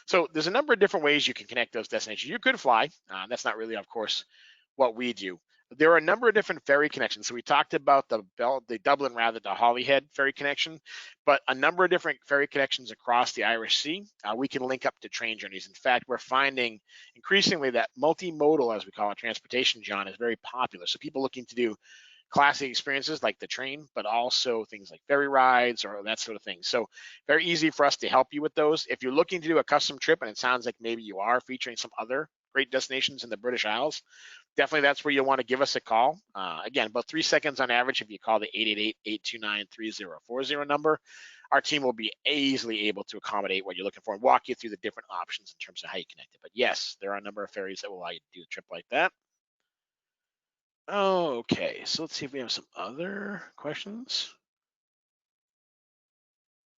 So there's a number of different ways you can connect those destinations. You could fly. That's not really, of course, what we do. There are a number of different ferry connections. So we talked about the Dublin rather to Holyhead ferry connection, but a number of different ferry connections across the Irish Sea. We can link up to train journeys. In fact, we're finding increasingly that multimodal, as we call it, transportation, John, is very popular. So people looking to do classic experiences like the train, but also things like ferry rides or that sort of thing. So very easy for us to help you with those. If you're looking to do a custom trip, and it sounds like maybe you are, featuring some other great destinations in the British Isles, definitely that's where you'll want to give us a call. Again, about 3 seconds on average if you call the 888-829-3040 number. Our team will be easily able to accommodate what you're looking for and walk you through the different options in terms of how you connect it. But yes, there are a number of ferries that will allow you to do a trip like that. Okay, so let's see if we have some other questions.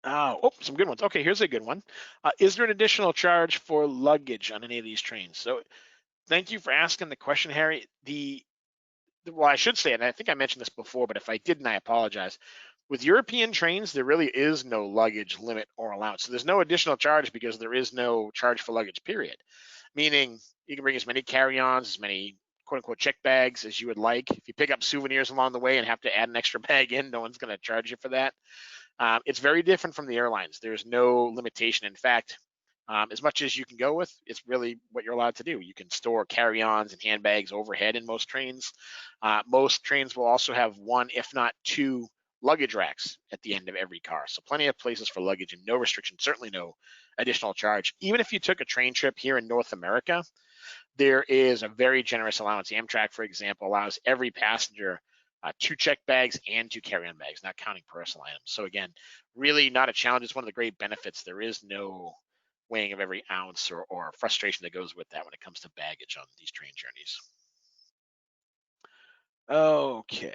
Oh, some good ones. Okay, here's a good one. Is there an additional charge for luggage on any of these trains? So thank you for asking the question, Harry. Well, I should say, and I think I mentioned this before, but if I didn't, I apologize. With European trains, there really is no luggage limit or allowance. So there's no additional charge because there is no charge for luggage, period. Meaning you can bring as many carry-ons, as many quote unquote check bags as you would like. If you pick up souvenirs along the way and have to add an extra bag in, no one's going to charge you for that. It's very different from the airlines. There's no limitation. In fact, as much as you can go with, it's really what you're allowed to do. You can store carry-ons and handbags overhead in most trains. Most trains will also have one, if not two, luggage racks at the end of every car. So plenty of places for luggage and no restriction, certainly no additional charge. Even if you took a train trip here in North America, there is a very generous allowance. Amtrak, for example, allows every passenger 2 check bags and 2 carry-on bags, not counting personal items. So again, really not a challenge. It's one of the great benefits. There is no weighing of every ounce or frustration that goes with that when it comes to baggage on these train journeys. Okay,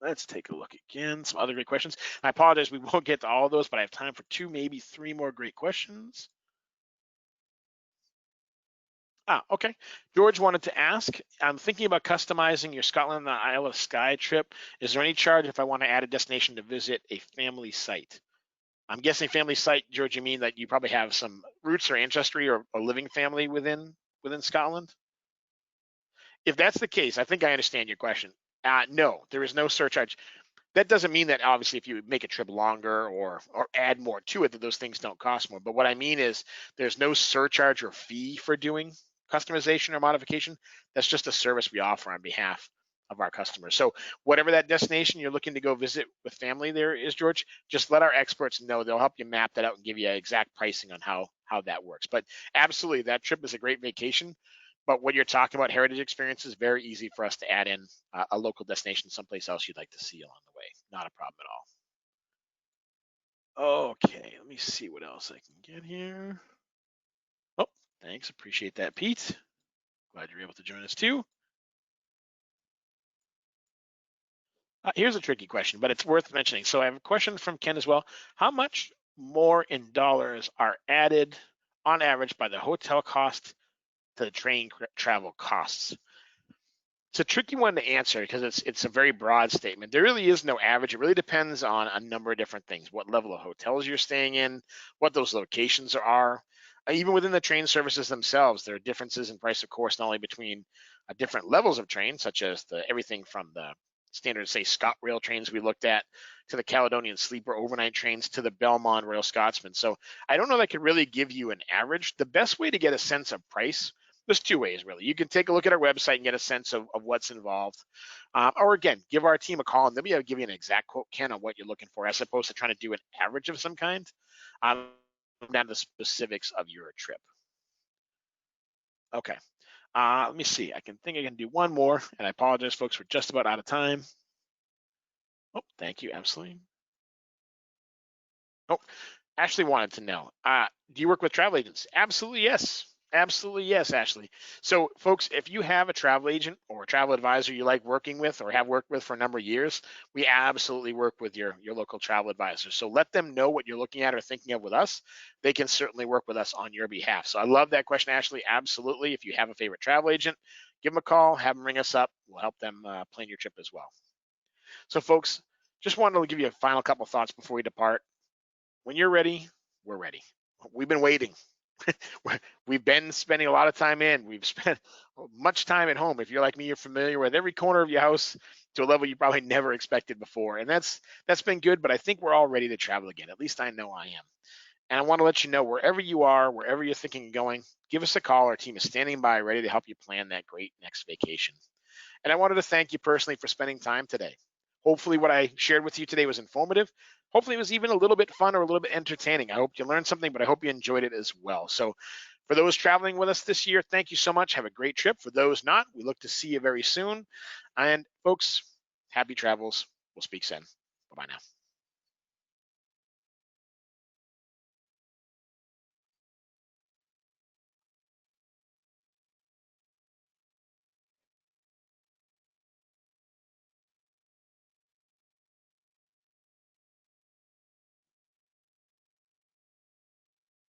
let's take a look again. Some other great questions. I apologize, we won't get to all of those, but I have time for 2, maybe 3 more great questions. Okay. George wanted to ask, I'm thinking about customizing your Scotland and the Isle of Skye trip. Is there any charge if I want to add a destination to visit a family site? I'm guessing family site, George, you mean that you probably have some roots or ancestry or a living family within Scotland? If that's the case, I think I understand your question. No, there is no surcharge. That doesn't mean that obviously if you make a trip longer or add more to it, that those things don't cost more. But what I mean is there's no surcharge or fee for doing customization or modification. That's just a service we offer on behalf of our customers. So whatever that destination you're looking to go visit with family there is, George, just let our experts know. They'll help you map that out and give you exact pricing on how that works. But absolutely, that trip is a great vacation. But when you're talking about heritage experiences, very easy for us to add in a local destination someplace else you'd like to see along the way. Not a problem at all. Okay, let me see what else I can get here. Oh, thanks. Appreciate that, Pete. Glad you're able to join us too. Here's a tricky question, but it's worth mentioning. So I have a question from Ken as well. How much more in dollars are added on average by the hotel cost to the train travel costs? It's a tricky one to answer because it's a very broad statement. There really is no average. It really depends on a number of different things: what level of hotels you're staying in, what those locations are. Even within the train services themselves, there are differences in price, of course, not only between different levels of trains, such as everything from the standard, say, ScotRail trains we looked at, to the Caledonian Sleeper overnight trains, to the Belmont Royal Scotsman. So I don't know that I could really give you an average. The best way to get a sense of price, there's 2 ways, really. You can take a look at our website and get a sense of what's involved. Or again, give our team a call and they'll be able to give you an exact quote, Ken, on what you're looking for, as opposed to trying to do an average of some kind, down to the specifics of your trip. Okay. Let me see. I can do one more, and I apologize, folks, we're just about out of time. Oh, thank you. Absolutely. Oh, Ashley wanted to know, do you work with travel agents? Absolutely, yes. Absolutely, yes, Ashley. So, folks, if you have a travel agent or a travel advisor you like working with or have worked with for a number of years, we absolutely work with your local travel advisor. So let them know what you're looking at or thinking of with us. They can certainly work with us on your behalf. So I love that question, Ashley. Absolutely. If you have a favorite travel agent, give them a call, have them ring us up. We'll help them plan your trip as well. So folks, just wanted to give you a final couple thoughts before we depart. When you're ready, we're ready. We've been waiting. We've been spending a lot of time in. We've spent much time at home. If you're like me, you're familiar with every corner of your house to a level you probably never expected before. And that's been good, but I think we're all ready to travel again. At least I know I am. And I want to let you know, wherever you are, wherever you're thinking of going, give us a call. Our team is standing by, ready to help you plan that great next vacation. And I wanted to thank you personally for spending time today. Hopefully what I shared with you today was informative. Hopefully it was even a little bit fun or a little bit entertaining. I hope you learned something, but I hope you enjoyed it as well. So for those traveling with us this year, thank you so much. Have a great trip. For those not, we look to see you very soon. And folks, happy travels. We'll speak soon. Bye-bye now.